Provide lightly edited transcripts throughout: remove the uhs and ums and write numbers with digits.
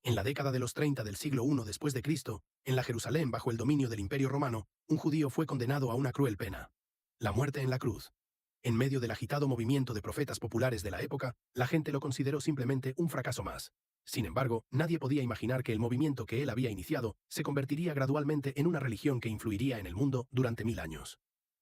En la década de los 30 del siglo I después de Cristo, en la Jerusalén bajo el dominio del Imperio Romano, un judío fue condenado a una cruel pena: la muerte en la cruz. En medio del agitado movimiento de profetas populares de la época, la gente lo consideró simplemente un fracaso más. Sin embargo, nadie podía imaginar que el movimiento que él había iniciado se convertiría gradualmente en una religión que influiría en el mundo durante 1000 años.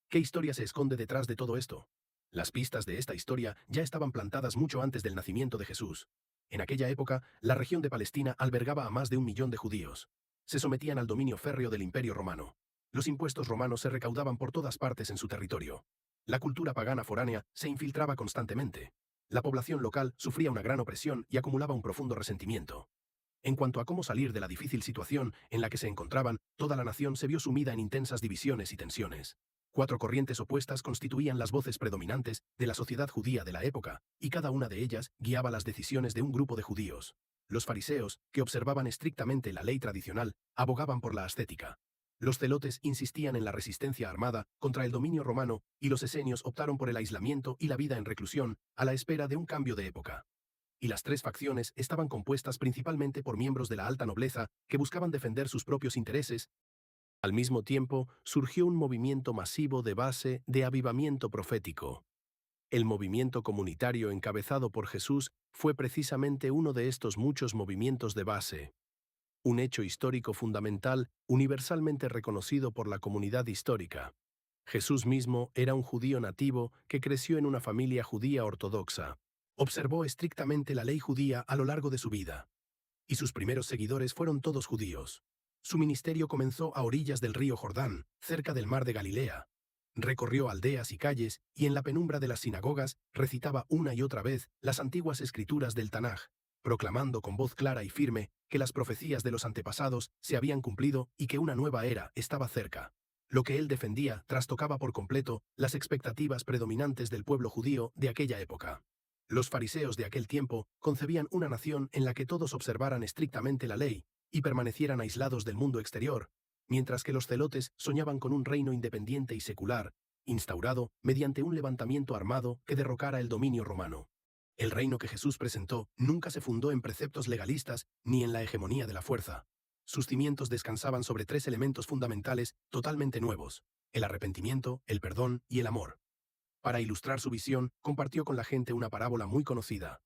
¿Qué historia se esconde detrás de todo esto? Las pistas de esta historia ya estaban plantadas mucho antes del nacimiento de Jesús. En aquella época, la región de Palestina albergaba a más de 1 millón de judíos. Se sometían al dominio férreo del Imperio Romano. Los impuestos romanos se recaudaban por todas partes en su territorio. La cultura pagana foránea se infiltraba constantemente. La población local sufría una gran opresión y acumulaba un profundo resentimiento. En cuanto a cómo salir de la difícil situación en la que se encontraban, toda la nación se vio sumida en intensas divisiones y tensiones. 4 corrientes opuestas constituían las voces predominantes de la sociedad judía de la época, y cada una de ellas guiaba las decisiones de un grupo de judíos. Los fariseos, que observaban estrictamente la ley tradicional, abogaban por la ascética. Los celotes insistían en la resistencia armada contra el dominio romano, y los esenios optaron por el aislamiento y la vida en reclusión, a la espera de un cambio de época. Y las 3 facciones estaban compuestas principalmente por miembros de la alta nobleza que buscaban defender sus propios intereses. Al mismo tiempo, surgió un movimiento masivo de base de avivamiento profético. El movimiento comunitario encabezado por Jesús fue precisamente uno de estos muchos movimientos de base. Un hecho histórico fundamental, universalmente reconocido por la comunidad histórica. Jesús mismo era un judío nativo que creció en una familia judía ortodoxa. Observó estrictamente la ley judía a lo largo de su vida. Y sus primeros seguidores fueron todos judíos. Su ministerio comenzó a orillas del río Jordán, cerca del mar de Galilea. Recorrió aldeas y calles, y en la penumbra de las sinagogas recitaba una y otra vez las antiguas escrituras del Tanaj, proclamando con voz clara y firme que las profecías de los antepasados se habían cumplido y que una nueva era estaba cerca. Lo que él defendía trastocaba por completo las expectativas predominantes del pueblo judío de aquella época. Los fariseos de aquel tiempo concebían una nación en la que todos observaran estrictamente la ley y permanecieran aislados del mundo exterior, mientras que los celotes soñaban con un reino independiente y secular, instaurado mediante un levantamiento armado que derrocara el dominio romano. El reino que Jesús presentó nunca se fundó en preceptos legalistas ni en la hegemonía de la fuerza. Sus cimientos descansaban sobre 3 elementos fundamentales totalmente nuevos: el arrepentimiento, el perdón y el amor. Para ilustrar su visión, compartió con la gente una parábola muy conocida.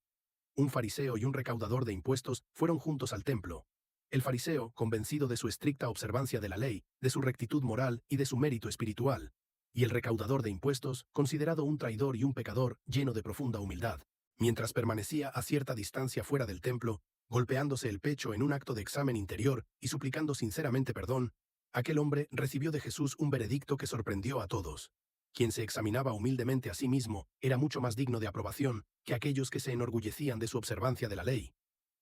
Un fariseo y un recaudador de impuestos fueron juntos al templo. El fariseo, convencido de su estricta observancia de la ley, de su rectitud moral y de su mérito espiritual. Y el recaudador de impuestos, considerado un traidor y un pecador, lleno de profunda humildad. Mientras permanecía a cierta distancia fuera del templo, golpeándose el pecho en un acto de examen interior y suplicando sinceramente perdón, aquel hombre recibió de Jesús un veredicto que sorprendió a todos. Quien se examinaba humildemente a sí mismo era mucho más digno de aprobación que aquellos que se enorgullecían de su observancia de la ley.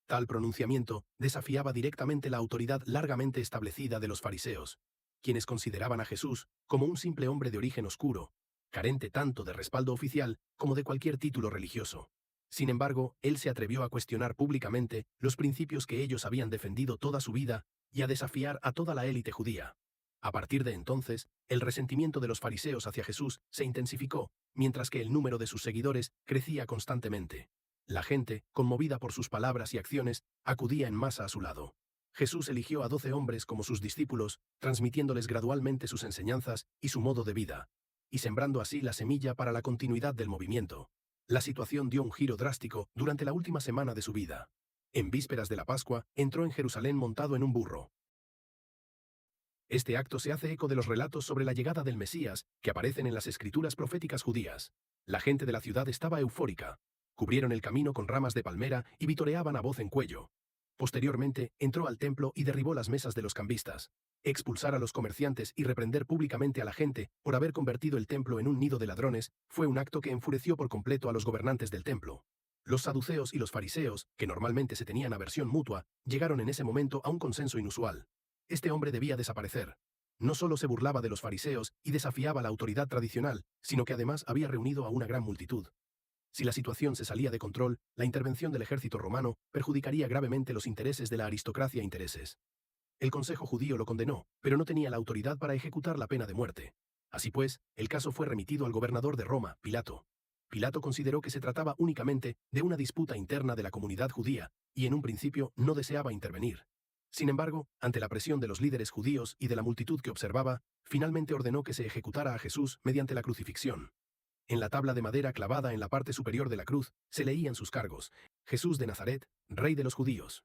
Tal pronunciamiento desafiaba directamente la autoridad largamente establecida de los fariseos, quienes consideraban a Jesús como un simple hombre de origen oscuro, carente tanto de respaldo oficial como de cualquier título religioso. Sin embargo, él se atrevió a cuestionar públicamente los principios que ellos habían defendido toda su vida y a desafiar a toda la élite judía. A partir de entonces, el resentimiento de los fariseos hacia Jesús se intensificó, mientras que el número de sus seguidores crecía constantemente. La gente, conmovida por sus palabras y acciones, acudía en masa a su lado. Jesús eligió a 12 hombres como sus discípulos, transmitiéndoles gradualmente sus enseñanzas y su modo de vida, y sembrando así la semilla para la continuidad del movimiento. La situación dio un giro drástico durante la última semana de su vida. En vísperas de la Pascua, entró en Jerusalén montado en un burro. Este acto se hace eco de los relatos sobre la llegada del Mesías, que aparecen en las escrituras proféticas judías. La gente de la ciudad estaba eufórica. Cubrieron el camino con ramas de palmera y vitoreaban a voz en cuello. Posteriormente, entró al templo y derribó las mesas de los cambistas. Expulsar a los comerciantes y reprender públicamente a la gente por haber convertido el templo en un nido de ladrones fue un acto que enfureció por completo a los gobernantes del templo. Los saduceos y los fariseos, que normalmente se tenían aversión mutua, llegaron en ese momento a un consenso inusual. Este hombre debía desaparecer. No solo se burlaba de los fariseos y desafiaba la autoridad tradicional, sino que además había reunido a una gran multitud. Si la situación se salía de control, la intervención del ejército romano perjudicaría gravemente los intereses de la aristocracia. El Consejo judío lo condenó, pero no tenía la autoridad para ejecutar la pena de muerte. Así pues, el caso fue remitido al gobernador de Roma, Pilato. Pilato consideró que se trataba únicamente de una disputa interna de la comunidad judía, y en un principio no deseaba intervenir. Sin embargo, ante la presión de los líderes judíos y de la multitud que observaba, finalmente ordenó que se ejecutara a Jesús mediante la crucifixión. En la tabla de madera clavada en la parte superior de la cruz se leían sus cargos: Jesús de Nazaret, Rey de los judíos.